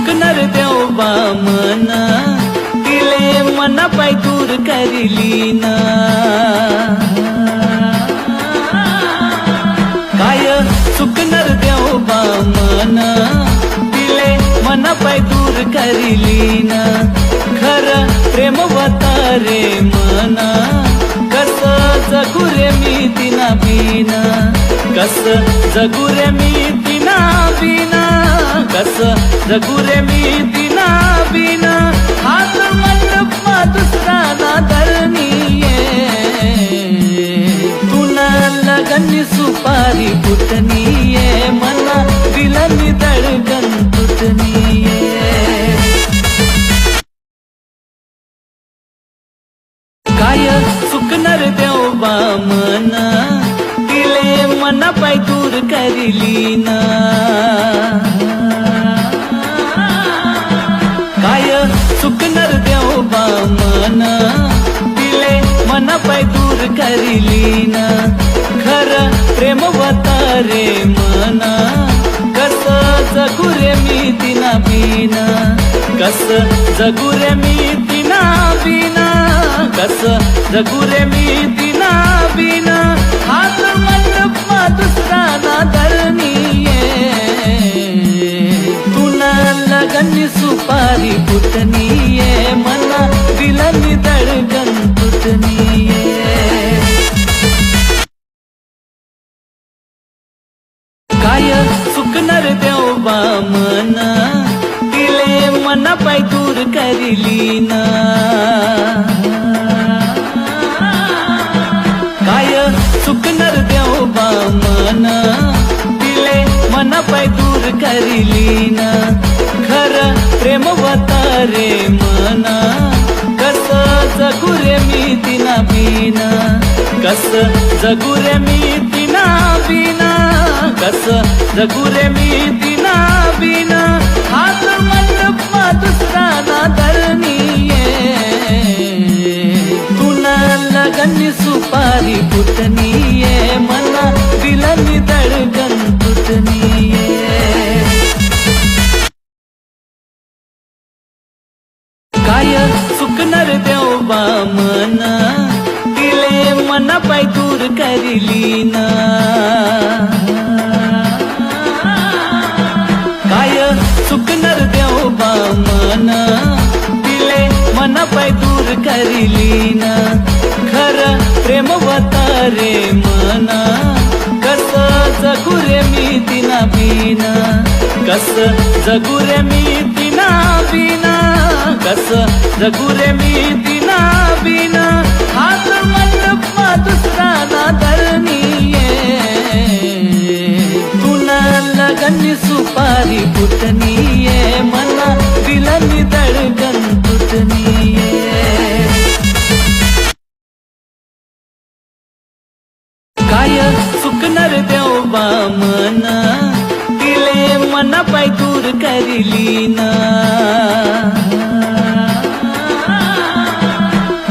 सुकनर देवबा मन तिले मना पाय दूर करिलीन काय सुकनर देवबा मन तिले मना पाय दूर करिलीन खर प्रेम वतारे मन कस जगू रे मी तिना बिना कस जगू रे मी तिना बिना कस जगू रे मी तिना बिना हात मंडपमा दुसरा ना धरणीये तुना लगनी सुपारी फुटनीये मना दिलनी धडकन तुटनीये काय सुकनर देवबा मन तिले मना पाय दूर करिलीन काय सुकनर देवबा मन तिले मना पाय दूर करिलीन खर प्रेम वतारे मन कस जगू रे मी तिना बिना कस जगू रे मी तिना बिना कस जगू रे मी तिना बिना हात मंडपमा दुसरा ना धरणीये तुना लगनी सुपारी फुटनीये मना दिलनी धडकन तुटनीये काय सुकनर देवबा मन तिले मना पाय दूर करिलीन काय सुकनर देवबा मन तिले मना पाय दूर करिलीन खर प्रेम वतारे मन कस जगू रे मी तिना बिना कस जगू रे मी तिना बिना कस जगू रे मी तिना बिना हात मंडपमा दुसरा ना धरणीये तुना लगनी सुपारी फुटनीये मना दिलनी धडकन तुटनीये काय सुकनर देवबा मन तिले मना पाय दूर करिलीन काय सुकनर देवबा मन तिले मना पाय दूर करिलीन खर प्रेम वतारे मन कस जगू रे मी तिना बिना कस जगू रे मी तिना बिना कस जगू रे मी तिना बिना हात मंडपमा दुसरा ना धरणीये तुना लगनी सुपारी फुटनीये मना दिलनी धडकन तुटनीये काय सुकनर देवबा मन तिले मना पाय दूर करिलीन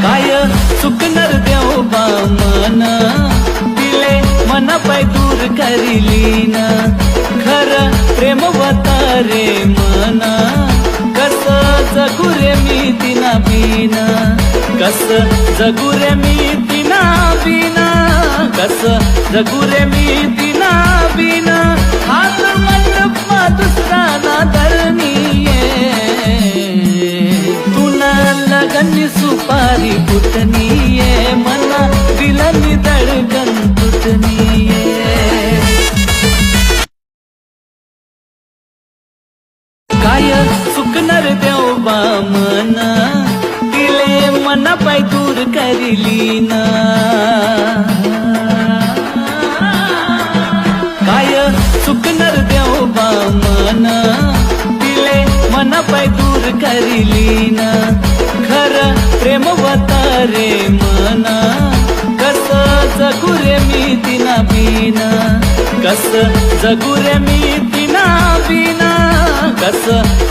काय सुकनर देवबा मन तिले मना पाय दूर करिलीन खर प्रेम वतारे मन कस जगू रे मी तिना बिना कस जगू रे मी तिना बिना कस जगू रे मी तिना बिना हात मंडपमा दुसरा ना धरणीये तुना लगनी सुपारी फुटनीये मना दिलनी धडकन तुटनीये काय सुकनर देवबा मन तिले मना पाय दूर करिलीन काय सुकनर देवबा मन तिले मना पाय दूर करिलीन खर प्रेम वतारे मन कस जगू रे मी तिना बिना कस जगू रे मी तिना बिना कस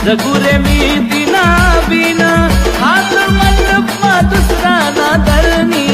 जगू रे मी तिना बिना हात मंडपमा दुसरा ना धरणी